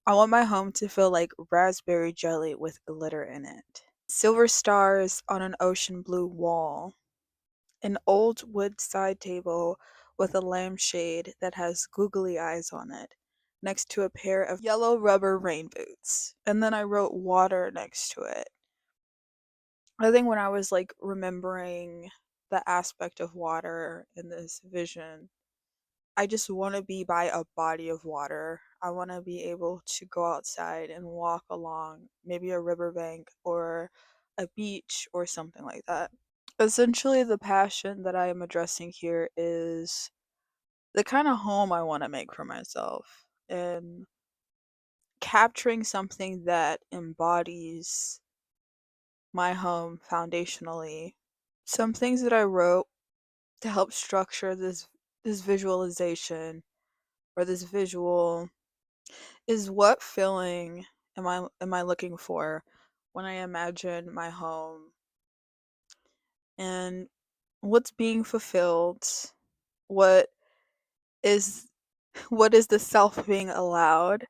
I want my home to feel like raspberry jelly with glitter in it. Silver stars on an ocean blue wall. An old wood side table with a lampshade that has googly eyes on it, next to a pair of yellow rubber rain boots. And then I wrote water next to it. I think when I was like remembering the aspect of water in this vision, I just want to be by a body of water. I want to be able to go outside and walk along maybe a riverbank or a beach or something like that. Essentially, the passion that I am addressing here is the kind of home I want to make for myself and capturing something that embodies my home foundationally. Some things that I wrote to help structure this visualization or this visual is what feeling am I looking for when I imagine my home, and what's being fulfilled, what is what is the self being allowed,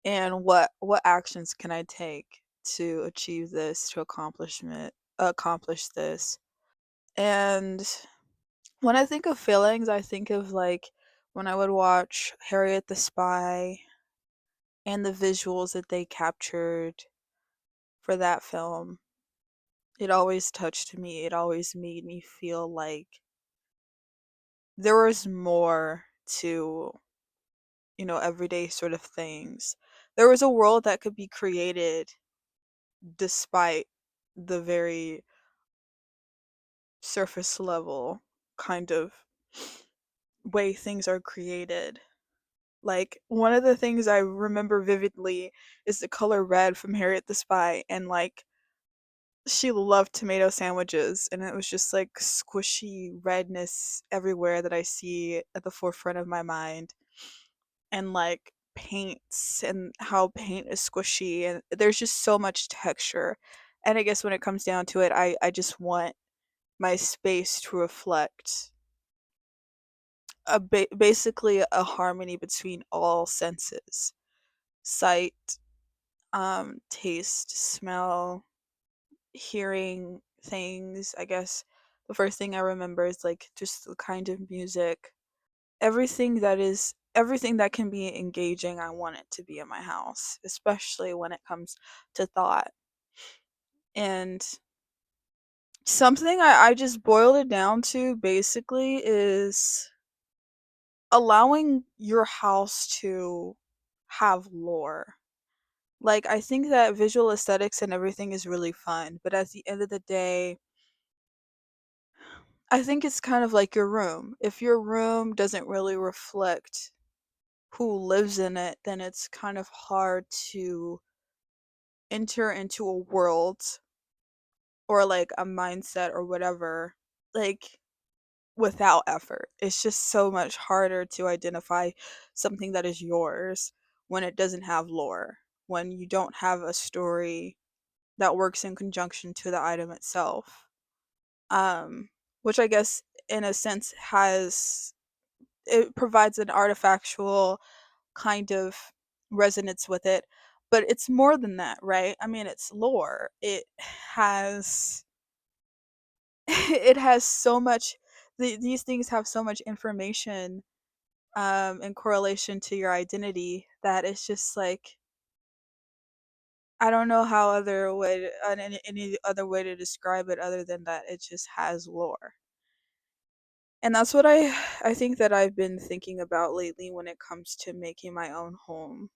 and what actions can I take to achieve this, to accomplish this. And when I think of feelings, I think of like when I would watch Harriet the Spy and the visuals that they captured for that film. It always touched me. It always made me feel like there was more to, everyday sort of things. There was a world that could be created despite the very surface level kind of way things are created. Like, one of the things I remember vividly is the color red from Harriet the Spy, and like she loved tomato sandwiches, and it was just like squishy redness everywhere that I see at the forefront of my mind. And like paints and how paint is squishy, and there's just so much texture. And I guess when it comes down to it, I just want my space to reflect basically a harmony between all senses: sight, taste, smell, hearing things. I guess the first thing I remember is like just the kind of music. Everything that can be engaging, I want it to be in my house, especially when it comes to thought. And something I just boiled it down to basically is allowing your house to have lore. Like, I think that visual aesthetics and everything is really fun, but at the end of the day, I think it's kind of like your room. If your room doesn't really reflect who lives in it, then it's kind of hard to enter into a world or like a mindset or whatever, like without effort. It's just so much harder to identify something that is yours when it doesn't have lore, when you don't have a story that works in conjunction to the item itself. Um, which I guess in a sense has it provides an artifactual kind of resonance with it, but it's more than that, right? I mean, it's lore. It has it has so much these things have so much information in correlation to your identity that it's just like I don't know how other way any other way to describe it other than that it just has lore. And that's what I think that I've been thinking about lately when it comes to making my own home.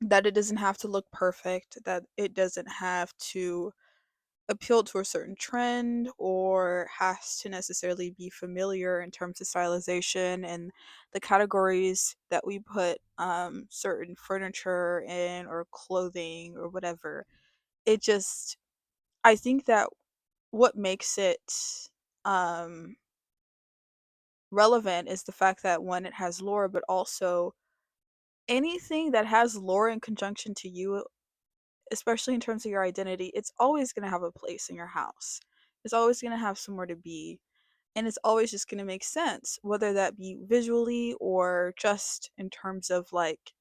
That it doesn't have to look perfect, that it doesn't have to appeal to a certain trend or has to necessarily be familiar in terms of stylization and the categories that we put certain furniture in or clothing or whatever. It just, I think that what makes it um, relevant is the fact that one, it has lore, but also anything that has lore in conjunction to you, especially in terms of your identity, it's always going to have a place in your house. It's always going to have somewhere to be. And it's always just going to make sense, whether that be visually or just in terms of like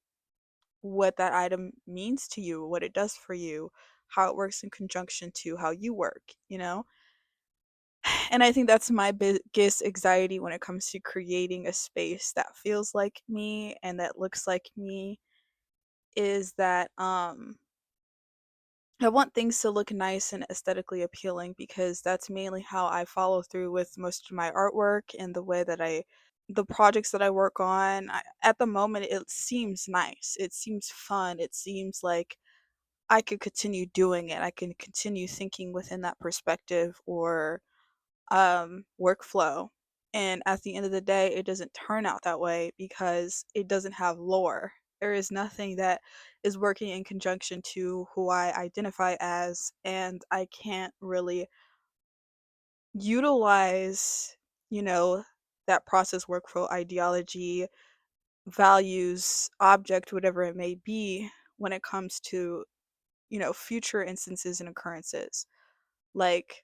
what that item means to you, what it does for you, how it works in conjunction to how you work, you know? And I think that's my biggest anxiety when it comes to creating a space that feels like me and that looks like me, is that I want things to look nice and aesthetically appealing because that's mainly how I follow through with most of my artwork and the way that the projects that I work on. At the moment, it seems nice. It seems fun. It seems like I could continue doing it. I can continue thinking within that perspective or workflow. And at the end of the day, it doesn't turn out that way because it doesn't have lore. There is nothing that is working in conjunction to who I identify as, and I can't really utilize, you know, that process, workflow, ideology, values, object, whatever it may be, when it comes to, future instances and occurrences. Like,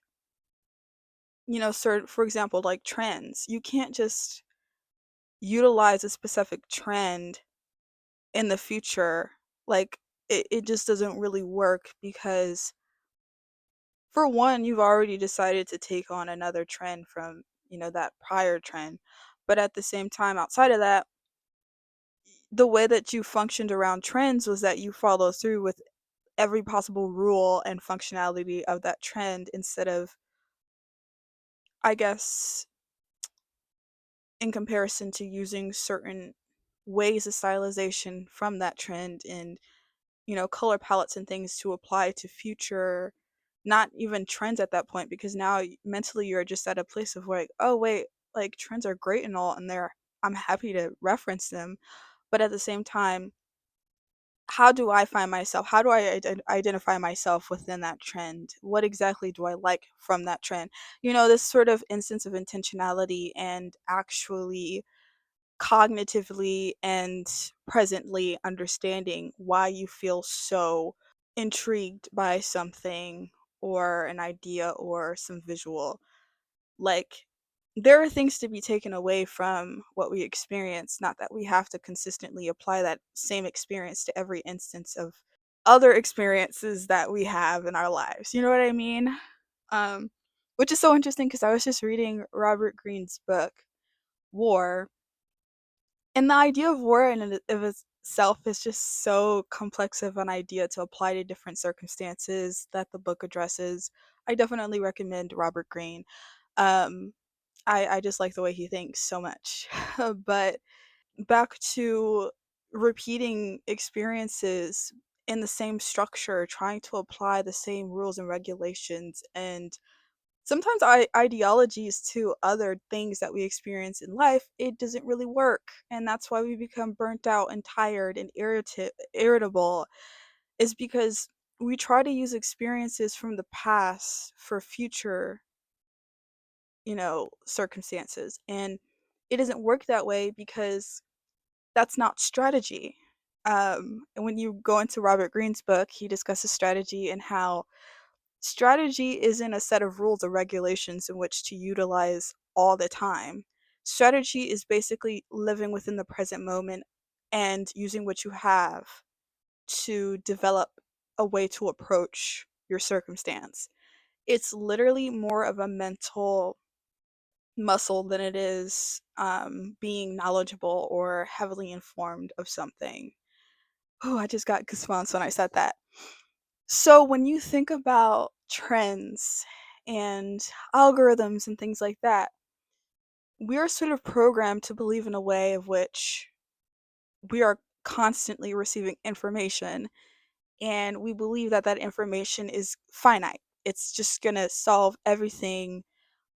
for example, like trends. You can't just utilize a specific trend in the future. Like, it just doesn't really work because, for one, you've already decided to take on another trend from, that prior trend. But at the same time, outside of that, the way that you functioned around trends was that you follow through with every possible rule and functionality of that trend instead of, I guess, in comparison to using certain ways of stylization from that trend and, color palettes and things to apply to future, not even trends at that point, because now mentally you're just at a place of like, oh wait, like trends are great and all, and I'm happy to reference them, but at the same time, how do I find myself? How do I identify myself within that trend? What exactly do I like from that trend? This sort of instance of intentionality and actually cognitively and presently understanding why you feel so intrigued by something or an idea or some visual. Like, there are things to be taken away from what we experience, not that we have to consistently apply that same experience to every instance of other experiences that we have in our lives. You know what I mean? Um, which is so interesting because I was just reading Robert Greene's book, War, and the idea of war in and of itself is just so complex of an idea to apply to different circumstances that the book addresses. I definitely recommend Robert Greene. Um, I just like the way he thinks so much. But back to repeating experiences in the same structure, trying to apply the same rules and regulations and sometimes ideologies to other things that we experience in life, it doesn't really work. And that's why we become burnt out and tired and irritable, is because we try to use experiences from the past for future, circumstances. And it doesn't work that way because that's not strategy. And when you go into Robert Greene's book, he discusses strategy and how strategy isn't a set of rules or regulations in which to utilize all the time. Strategy is basically living within the present moment and using what you have to develop a way to approach your circumstance. It's literally more of a mental muscle than it is being knowledgeable or heavily informed of something. Oh, I just got goosebumps when I said that. So when you think about trends and algorithms and things like that, we are sort of programmed to believe in a way of which we are constantly receiving information, and we believe that that information is finite. It's just going to solve everything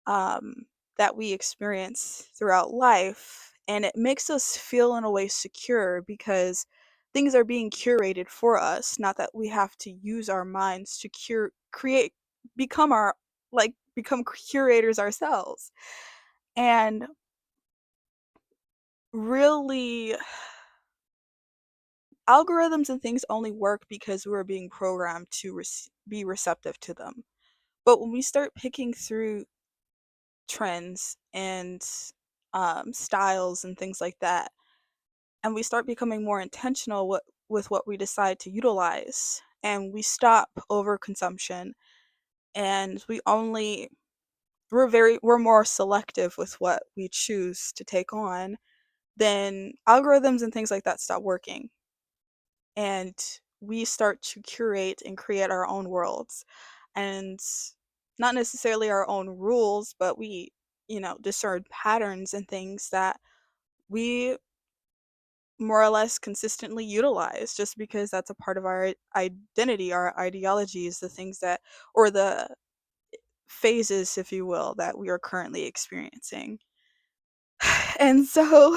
um, that we experience throughout life. And it makes us feel in a way secure because things are being curated for us, not that we have to use our minds to create, become become curators ourselves. And really, algorithms and things only work because we're being programmed to be receptive to them. But when we start picking through trends and styles and things like that, and we start becoming more intentional with what we decide to utilize, and we stop overconsumption, and we're more selective with what we choose to take on, then algorithms and things like that stop working, and we start to curate and create our own worlds, and not necessarily our own rules, but we, discern patterns and things that we more or less consistently utilize just because that's a part of our identity, our ideologies, the things that, or the phases, if you will, that we are currently experiencing. And so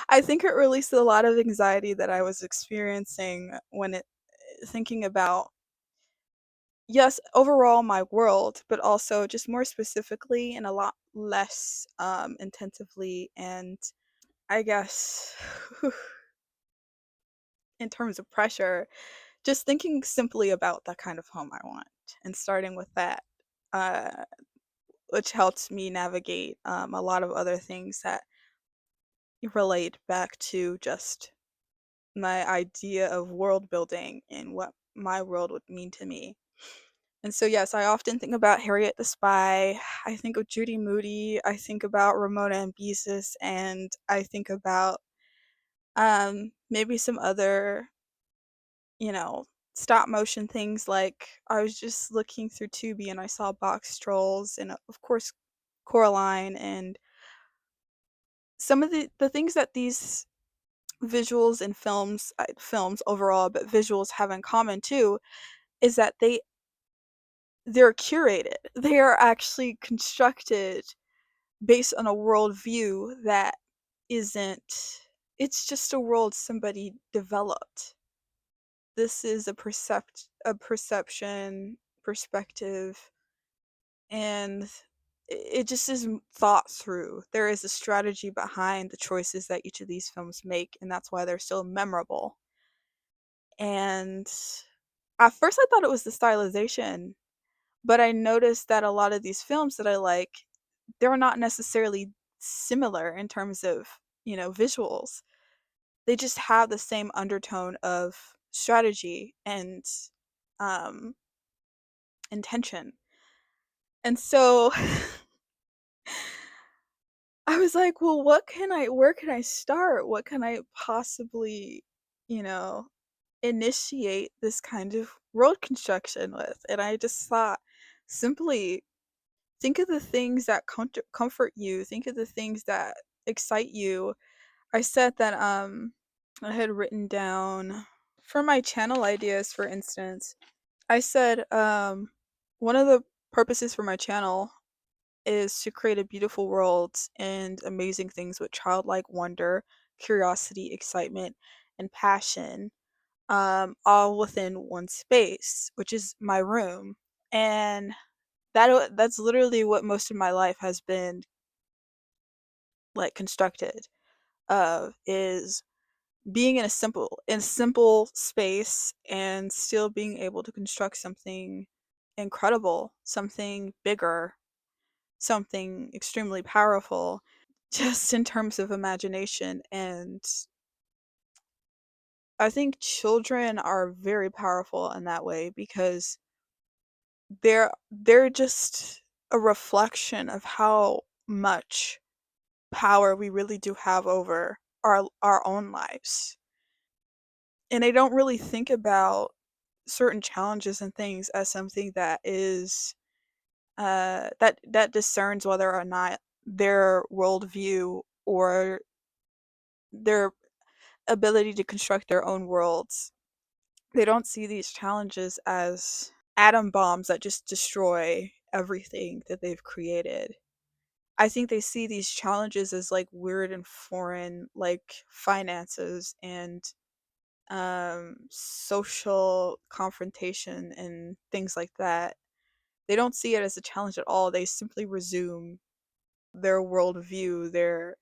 I think it released a lot of anxiety that I was experiencing when it thinking about, yes, overall my world, but also just more specifically and a lot less intensively, and I guess in terms of pressure, just thinking simply about the kind of home I want and starting with that, uh, which helps me navigate a lot of other things that relate back to just my idea of world building and what my world would mean to me. And so, yes, I often think about Harriet the Spy. I think of Judy Moody. I think about Ramona and Beezus, and I think about maybe some other, you know, stop motion things. Like I was just looking through Tubi and I saw Box Trolls, and of course Coraline, and some of the things that these visuals and films overall, but visuals have in common too, is that they're curated. They are actually constructed based on a worldview that isn't, it's just a world somebody developed. This is a perception, perspective, and it just is thought through. There is a strategy behind the choices that each of these films make, and that's why they're so memorable. And at first I thought it was the stylization, but I noticed that a lot of these films that I like, they're not necessarily similar in terms of, visuals. They just have the same undertone of strategy and um intention. And so I was like, well, where can I start? What can I possibly, you know, initiate this kind of world construction with? And I just thought, simply think of the things that comfort you, think of the things that excite you. I said that I had written down for my channel ideas, for instance. I said one of the purposes for my channel is to create a beautiful world and amazing things with childlike wonder, curiosity, excitement, and passion, all within one space, which is my room. And that's literally what most of my life has been like constructed of, is being in a simple space and still being able to construct something incredible, something bigger, something extremely powerful, just in terms of imagination. And I think children are very powerful in that way because they're just a reflection of how much power we really do have over our own lives. And I don't really think about certain challenges and things as something that is that discerns whether or not their worldview or their ability to construct their own worlds. They don't see these challenges as atom bombs that just destroy everything that they've created. I think they see these challenges as like weird and foreign, like finances and social confrontation and things like that. They don't see it as a challenge at all. They simply resume their worldview,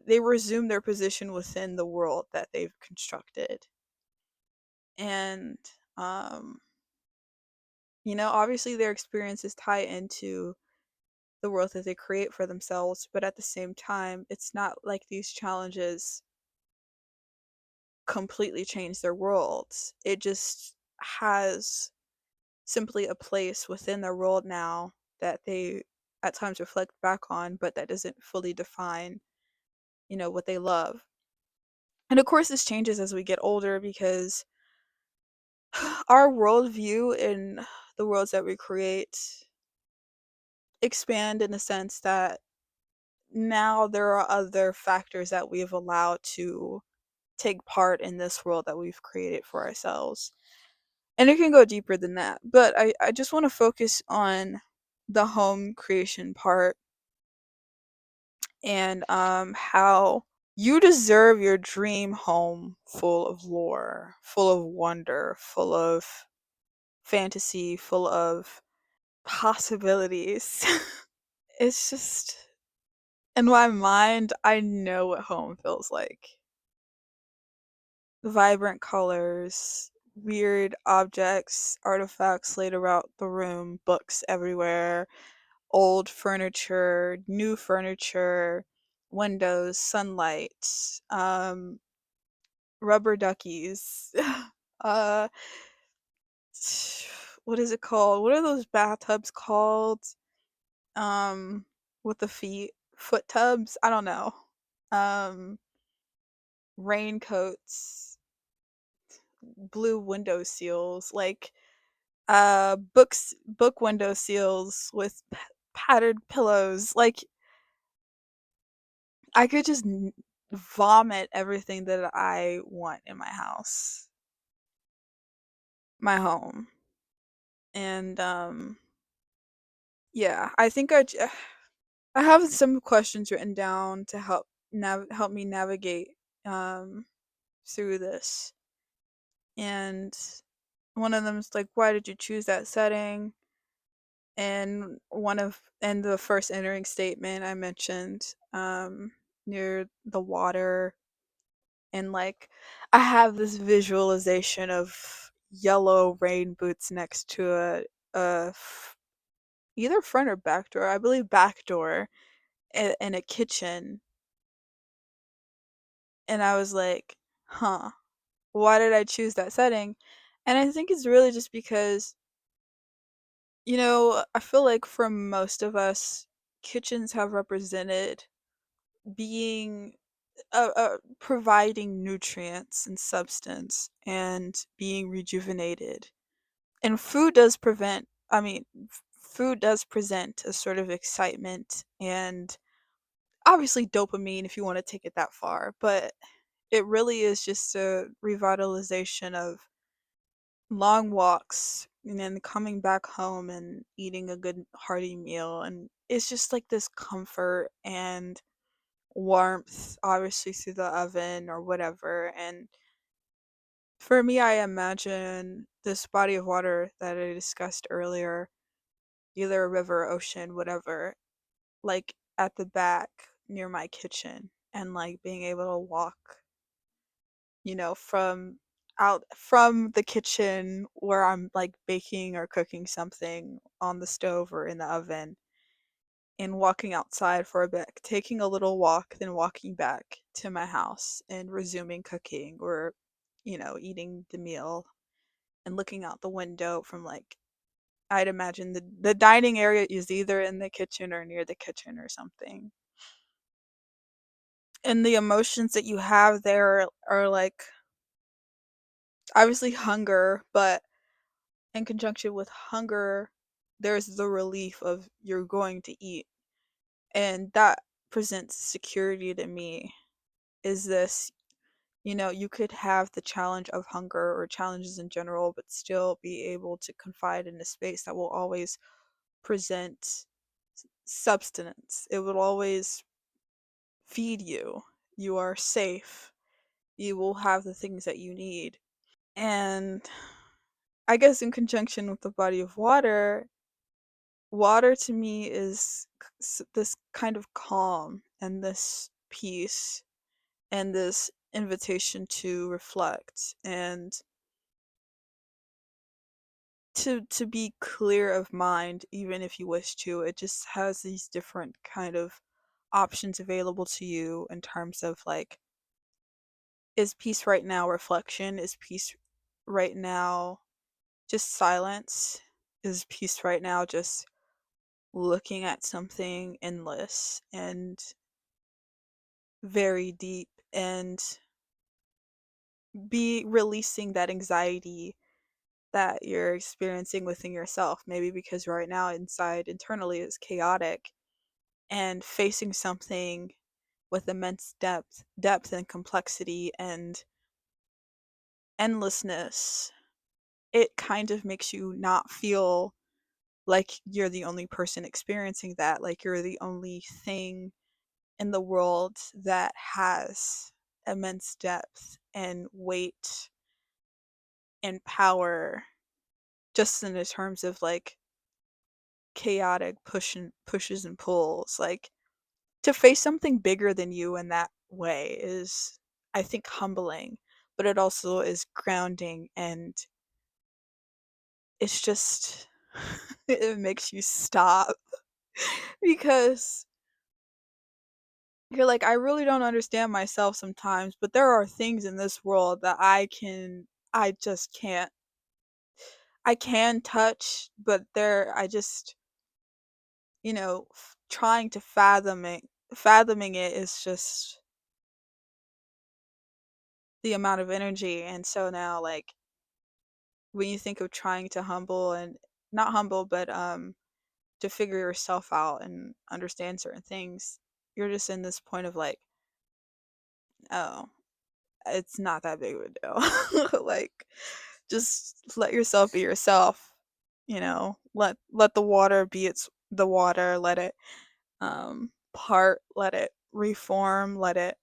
they resume their position within the world that they've constructed. And um, obviously their experiences tie into the world that they create for themselves, but at the same time, it's not like these challenges completely change their worlds. It just has simply a place within their world now that they at times reflect back on, but that doesn't fully define, what they love. And of course, this changes as we get older because our worldview in the worlds that we create expand in the sense that now there are other factors that we've allowed to take part in this world that we've created for ourselves. And it can go deeper than that. But I just want to focus on the home creation part and how you deserve your dream home full of lore, full of wonder, full of fantasy, full of possibilities. It's just in my mind, I know what home feels like. Vibrant colors, weird objects, artifacts laid around the room, books everywhere, old furniture, new furniture, windows, sunlight, rubber duckies. uh, what is it called? What are those bathtubs called? Um, with the feet, foot tubs. I don't know. Um, raincoats, blue window seals, like book window seals with padded pillows. Like I could just vomit everything that I want in my house, my home. And yeah, I think I have some questions written down to help me navigate um through this. And one of them is like, why did you choose that setting? And the first entering statement I mentioned near the water, and like I have this visualization of yellow rain boots next to either front or back door, I believe back door, in a kitchen. And I was like, huh, why did I choose that setting? And I think it's really just because, I feel like for most of us, kitchens have represented being providing nutrients and substance and being rejuvenated. And food does present a sort of excitement and obviously dopamine if you want to take it that far, but it really is just a revitalization of long walks and then coming back home and eating a good hearty meal. And it's just like this comfort and warmth, obviously through the oven or whatever. And for me, I imagine this body of water that I discussed earlier, either a river, ocean, whatever, like at the back near my kitchen, and like being able to walk, from out from the kitchen where I'm like baking or cooking something on the stove or in the oven, and walking outside for a bit, taking a little walk, then walking back to my house and resuming cooking or, eating the meal, and looking out the window from like I'd imagine the dining area is either in the kitchen or near the kitchen or something. And the emotions that you have there are like obviously hunger, but in conjunction with hunger, there's the relief of you're going to eat. And that presents security to me. Is this, you could have the challenge of hunger or challenges in general, but still be able to confide in a space that will always present substance. It will always feed you. You are safe. You will have the things that you need. And I guess in conjunction with the body of water, water to me is this kind of calm and this peace and this invitation to reflect and to be clear of mind even if you wish to. It just has these different kind of options available to you in terms of like Is peace right now reflection? Is peace right now just silence? Is peace right now just looking at something endless and very deep and be releasing that anxiety that you're experiencing within yourself? Maybe because right now inside internally is chaotic, and facing something with immense depth and complexity and endlessness, it kind of makes you not feel like you're the only person experiencing that, like you're the only thing in the world that has immense depth and weight and power, just in the terms of like chaotic pushes and pulls. Like, to face something bigger than you in that way is, I think, humbling, but it also is grounding, and it's just it makes you stop because you're like, I really don't understand myself sometimes, but there are things in this world that I just can't, I can touch, but there, I just, trying to fathoming it is just the amount of energy. And so now, like, when you think of trying to humble and not humble, but to figure yourself out and understand certain things, you're just in this point of like, oh, it's not that big of a deal. Like, just let yourself be yourself. Let the water be the water. Let it part. Let it reform. Let it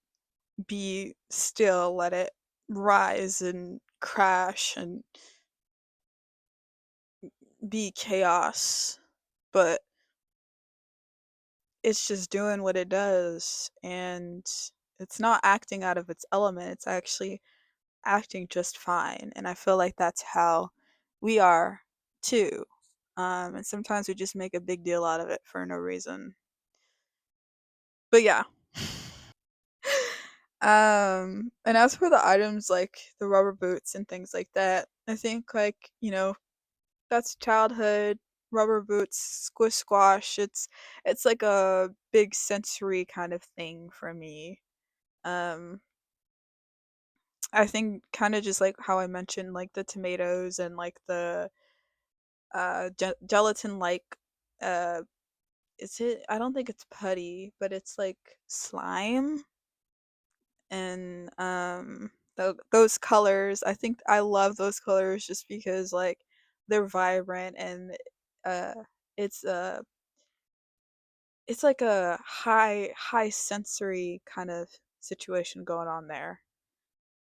be still. Let it rise and crash and be chaos. But it's just doing what it does, and it's not acting out of its element. It's actually acting just fine. And I feel like that's how we are too. And sometimes we just make a big deal out of it for no reason. But yeah. And as for the items like the rubber boots and things like that, I think, like, that's childhood. Rubber boots, squish squash. It's like a big sensory kind of thing for me. Um I think kind of just like how I mentioned, like the tomatoes and like the gelatin like, uh is it, I don't think it's putty, but it's like slime. And those colors, I think I love those colors just because, like, they're vibrant, and uh it's it's like a high sensory kind of situation going on there,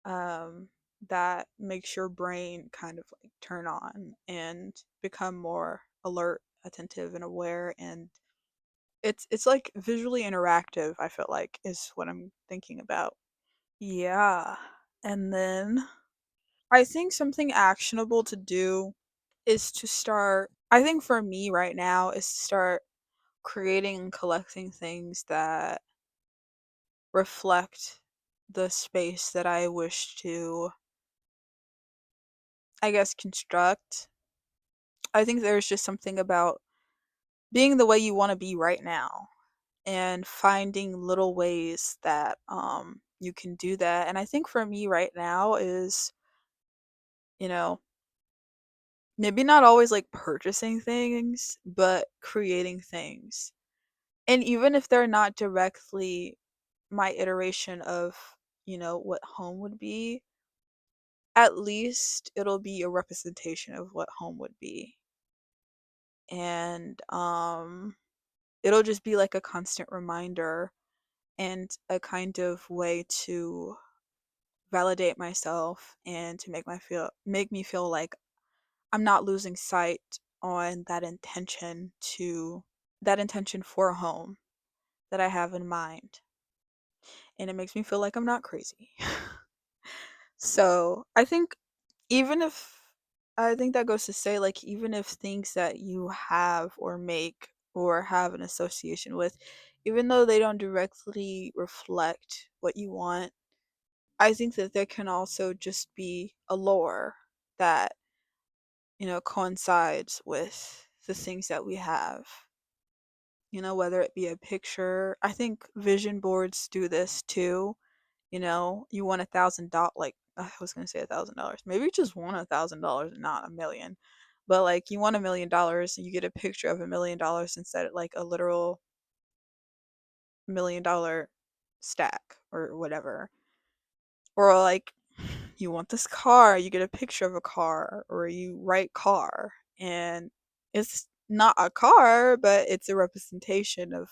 um that makes your brain kind of like turn on and become more alert, attentive, and aware. And it's like visually interactive, I feel like, is what I'm thinking about. Yeah. And then I think something actionable to do is to start, I think for me right now, is to start creating and collecting things that reflect the space that I wish to, I guess, construct. I think there's just something about being the way you want to be right now and finding little ways that you can do that. And I think for me right now is, you know, maybe not always like purchasing things, but creating things. And even if they're not directly my iteration of, what home would be, at least it'll be a representation of what home would be. And it'll just be like a constant reminder and a kind of way to validate myself and to make me feel like I'm not losing sight on that intention for a home that I have in mind. And it makes me feel like I'm not crazy. So even if I think that goes to say, like, even if things that you have or make or have an association with, even though they don't directly reflect what you want, I think that there can also just be a lore that, coincides with the things that we have. Whether it be a picture. I think vision boards do this too. You want $1,000, like I was gonna say $1,000. Maybe you just want $1,000 and not a million. But like you want $1 million and you get a picture of $1 million instead of like a literal $1 million stack or whatever. Or like you want this car, you get a picture of a car, or you write car, and it's not a car, but it's a representation of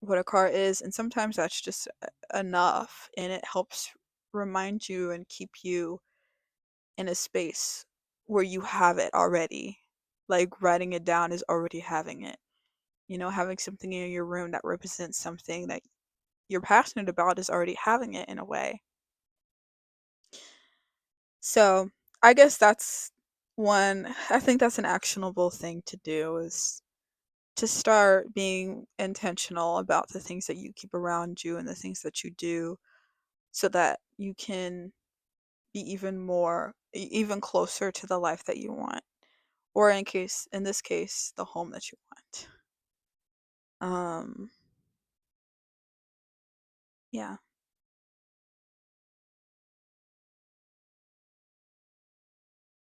what a car is, and sometimes that's just enough, and it helps remind you and keep you in a space where you have it already. Like writing it down is already having it. Having something in your room that represents something that you're passionate about is already having it in a way. So, I guess that's one. I think that's an actionable thing to do, is to start being intentional about the things that you keep around you and the things that you do, so that you can be even closer to the life that you want, or in this case, the home that you want. Um, yeah.